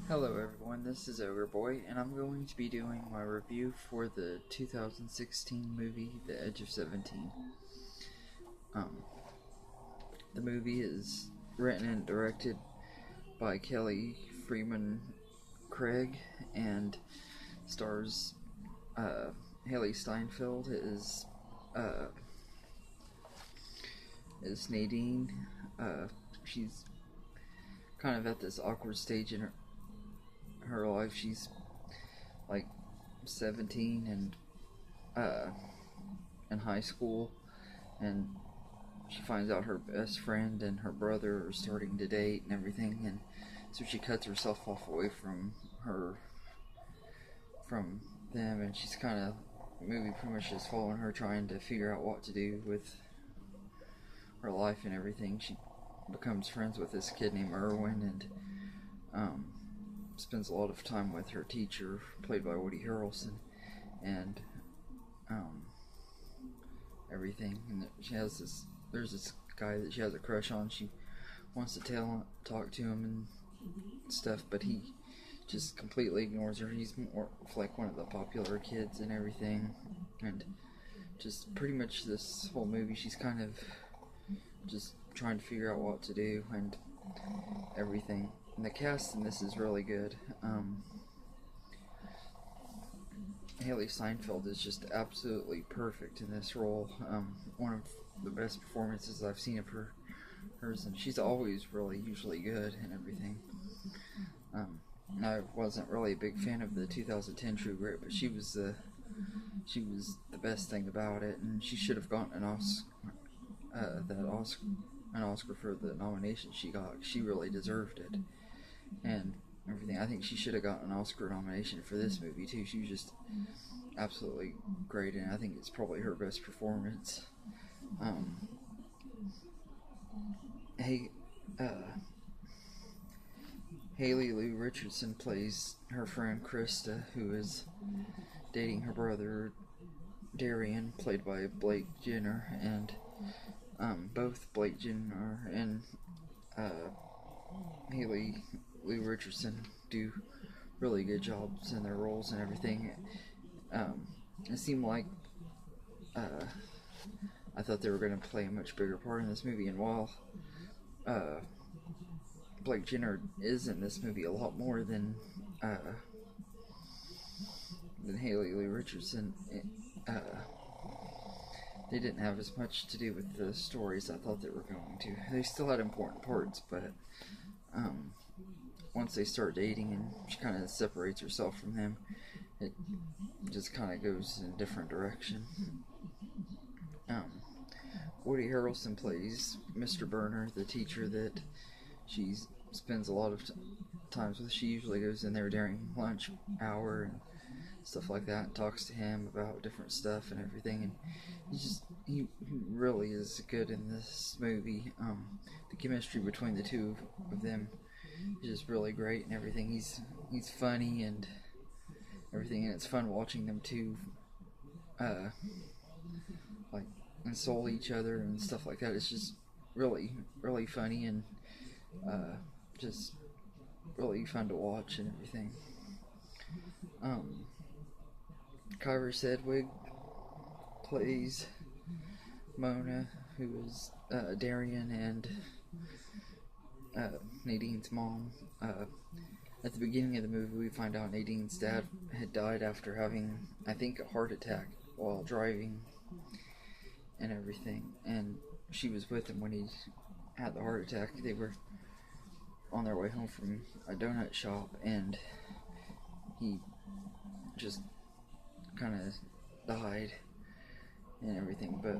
Hello everyone, this is Ogre Boy, and I'm going to be doing my review for the 2016 movie, The Edge of 17. Um, the movie is written and directed by Kelly Freeman Craig and stars Haley Steinfeld uh, is Nadine. She's kind of at this awkward stage in her life. She's like 17 and in high school, and she finds out her best friend and her brother are starting to date and everything, and so she cuts herself off away from them, and she's kind of movie pretty much just following her, trying to figure out what to do with her life and everything. She becomes friends with this kid named Erwin, and um, spends a lot of time with her teacher, played by Woody Harrelson, and um, everything. And there's this guy that she has a crush on. She wants to talk to him and stuff, but he just completely ignores her. He's more like one of the popular kids and everything, and just pretty much this whole movie, she's kind of just trying to figure out what to do and everything. And the cast in this is really good. Haley Steinfeld is just absolutely perfect in this role. One of the best performances I've seen of hers, and she's always usually good and everything. I wasn't really a big fan of the 2010 True Grit, but she was the best thing about it, and she should have gotten an Oscar for the nomination she got. She really deserved it, and everything. I think she should have gotten an Oscar nomination for this movie too. She was just absolutely great, and I think it's probably her best performance. Hey, Haley Lou Richardson plays her friend Krista, who is dating her brother Darian, played by Blake Jenner, and both Blake Jenner and Haley Lou Richardson do really good jobs in their roles and everything. It seemed like I thought they were going to play a much bigger part in this movie, and while Blake Jenner is in this movie a lot more than Haley Lou Richardson, they didn't have as much to do with the stories I thought they were going to. They still had important parts, but once they start dating and she kind of separates herself from him, it just kind of goes in a different direction. Woody Harrelson plays Mr. Burner, the teacher that she spends a lot of times with. She usually goes in there during lunch hour and stuff like that and talks to him about different stuff and everything, and he really is good in this movie. The chemistry between the two of them is just really great and everything. He's funny and everything, and it's fun watching them two like insult each other and stuff like that. It's just really funny and just really fun to watch and everything. Kyra Sedgwick plays Mona, who is Darian and Nadine's mom. At the beginning of the movie, we find out Nadine's dad had died after having, I think, a heart attack while driving and everything, and she was with him when he had the heart attack. They were on their way home from a donut shop, and he just kind of died and everything. But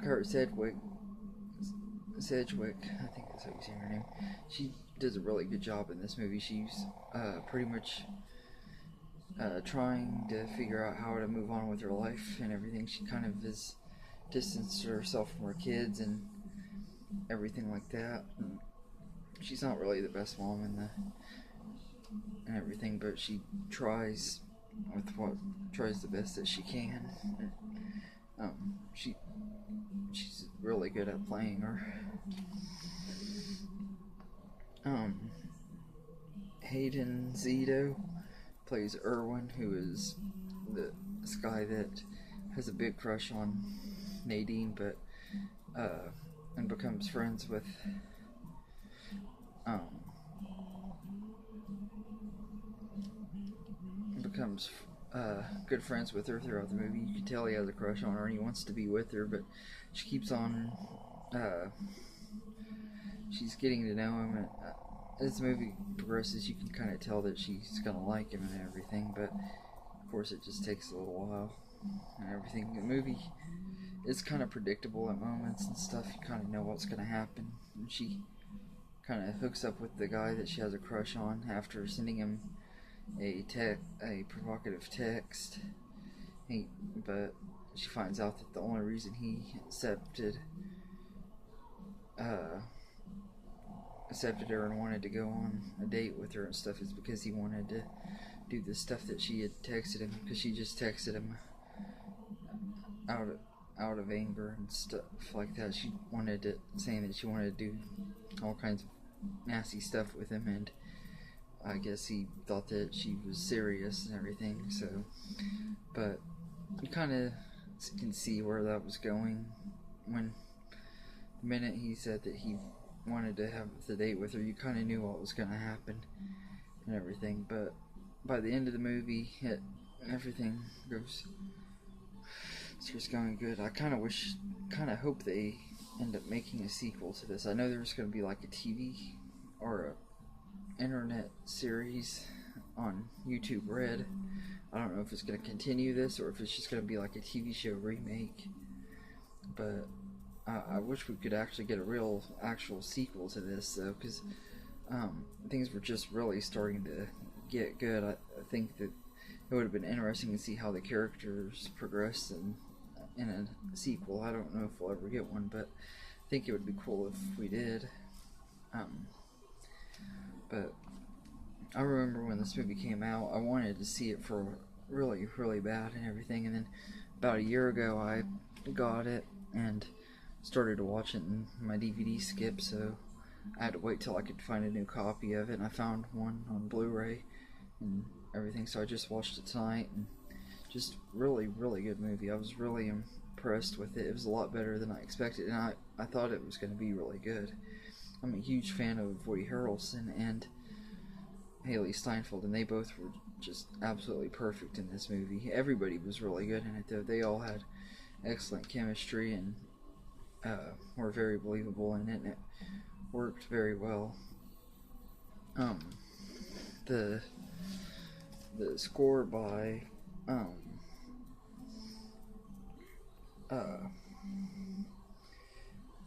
Kyra Sedgwick, I think that's how you say her name. She does a really good job in this movie. She's pretty much trying to figure out how to move on with her life and everything. She kind of has distanced herself from her kids and everything like that. And she's not really the best mom and everything, but she tries the best that she can. She's really good at playing her. Hayden Zito plays Erwin, who is this guy that has a big crush on Nadine, but and becomes friends with um, becomes good friends with her throughout the movie. You can tell he has a crush on her and he wants to be with her, but she keeps on she's getting to know him, and as the movie progresses you can kind of tell that she's gonna like him and everything, but of course it just takes a little while and everything. The movie is kind of predictable at moments and stuff. You kind of know what's gonna happen, and she kind of hooks up with the guy that she has a crush on after sending him a provocative text. But she finds out that the only reason he accepted her and wanted to go on a date with her and stuff is because he wanted to do the stuff that she had texted him, because she just texted him out of anger and stuff like that. She wanted to, saying that she wanted to do all kinds of nasty stuff with him, and I guess he thought that she was serious and everything. So, but you kind of can see where that was going when the minute he said that he wanted to have the date with her, you kind of knew what was going to happen and everything. But by the end of the movie, everything starts going good. I kind of hope they end up making a sequel to this. I know there's going to be like a TV or a internet series on YouTube Red. I don't know if it's going to continue this or if it's just going to be like a TV show remake, but I wish we could actually get a actual sequel to this, though, because things were just really starting to get good. I think that it would have been interesting to see how the characters progress in a sequel. I don't know if we'll ever get one, but I think it would be cool if we did. But I remember when this movie came out, I wanted to see it for really, really bad and everything, and then about a year ago I got it and started to watch it in my DVD skip, so I had to wait till I could find a new copy of it, and I found one on Blu-ray and everything, so I just watched it tonight, and just really, really good movie. I was really impressed with it. It was a lot better than I expected, and I thought it was going to be really good. I'm a huge fan of Woody Harrelson and Haley Steinfeld, and they both were just absolutely perfect in this movie. Everybody was really good in it, though. They all had excellent chemistry and were very believable in it, and it worked very well. The score by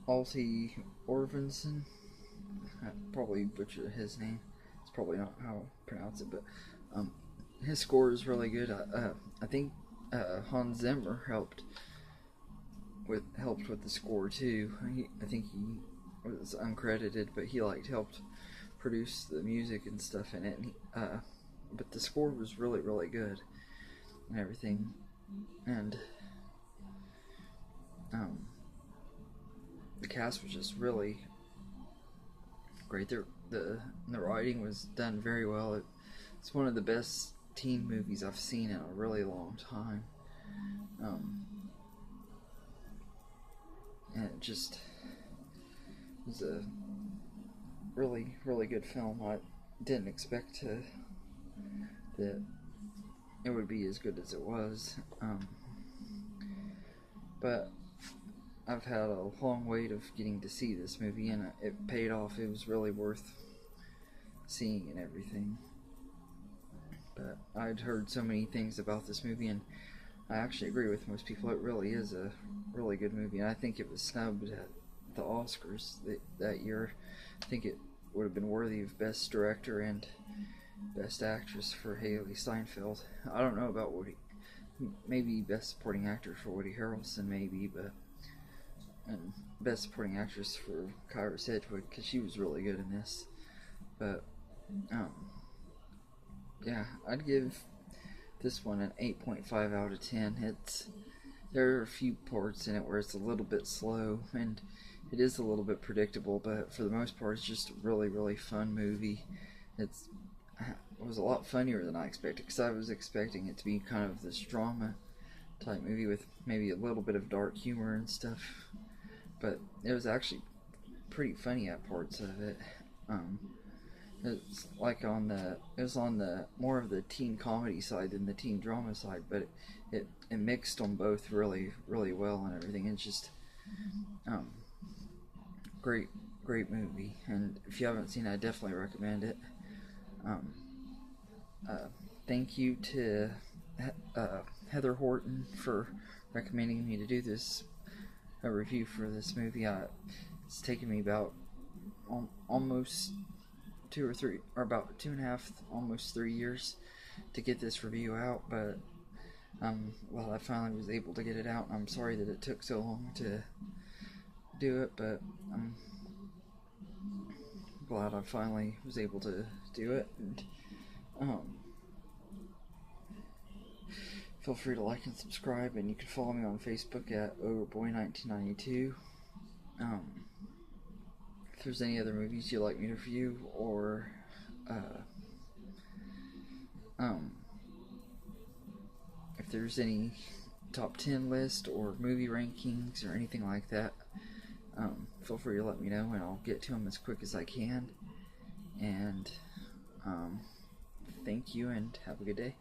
Alti Orvinson, I probably butchered his name. It's probably not how I pronounce it, but his score is really good. I think Hans Zimmer helped with the score too. I think he was uncredited, but he helped produce the music and stuff in it. And but the score was really, really good and everything. And the cast was just really great. The writing was done very well. It's one of the best teen movies I've seen in a really long time. And it just was a really, really good film. I didn't expect that it would be as good as it was. But I've had a long wait of getting to see this movie, and it paid off. It was really worth seeing and everything. But I'd heard so many things about this movie, and I actually agree with most people. It really is a really good movie, and I think it was snubbed at the Oscars that year. I think it would have been worthy of Best Director and Best Actress for Haley Steinfeld. I don't know about Woody. Maybe Best Supporting Actor for Woody Harrelson, maybe, but and Best Supporting Actress for Kyra Sedgwick, because she was really good in this. But yeah, I'd give this one an 8.5 out of 10. There are a few parts in it where it's a little bit slow, and it is a little bit predictable, but for the most part it's just a really, really fun movie. was a lot funnier than I expected, because I was expecting it to be kind of this drama type movie with maybe a little bit of dark humor and stuff. But it was actually pretty funny at parts of it. It's like it was on the more of the teen comedy side than the teen drama side, but it mixed on both really well and everything. It's just um, great movie, and if you haven't seen it, I definitely recommend it. Um, uh, Thank you to Heather Horton for recommending me to do this a review for this movie. It's taken me about almost 2 or 3, or about 2.5, almost 3 years to get this review out, but well, I finally was able to get it out. I'm sorry that it took so long to do it, but I'm glad I finally was able to do it. And feel free to like and subscribe, and you can follow me on Facebook at Overboy1992. If there's any other movies you'd like me to review, or if there's any top 10 list or movie rankings or anything like that, feel free to let me know, and I'll get to them as quick as I can. And thank you, and have a good day.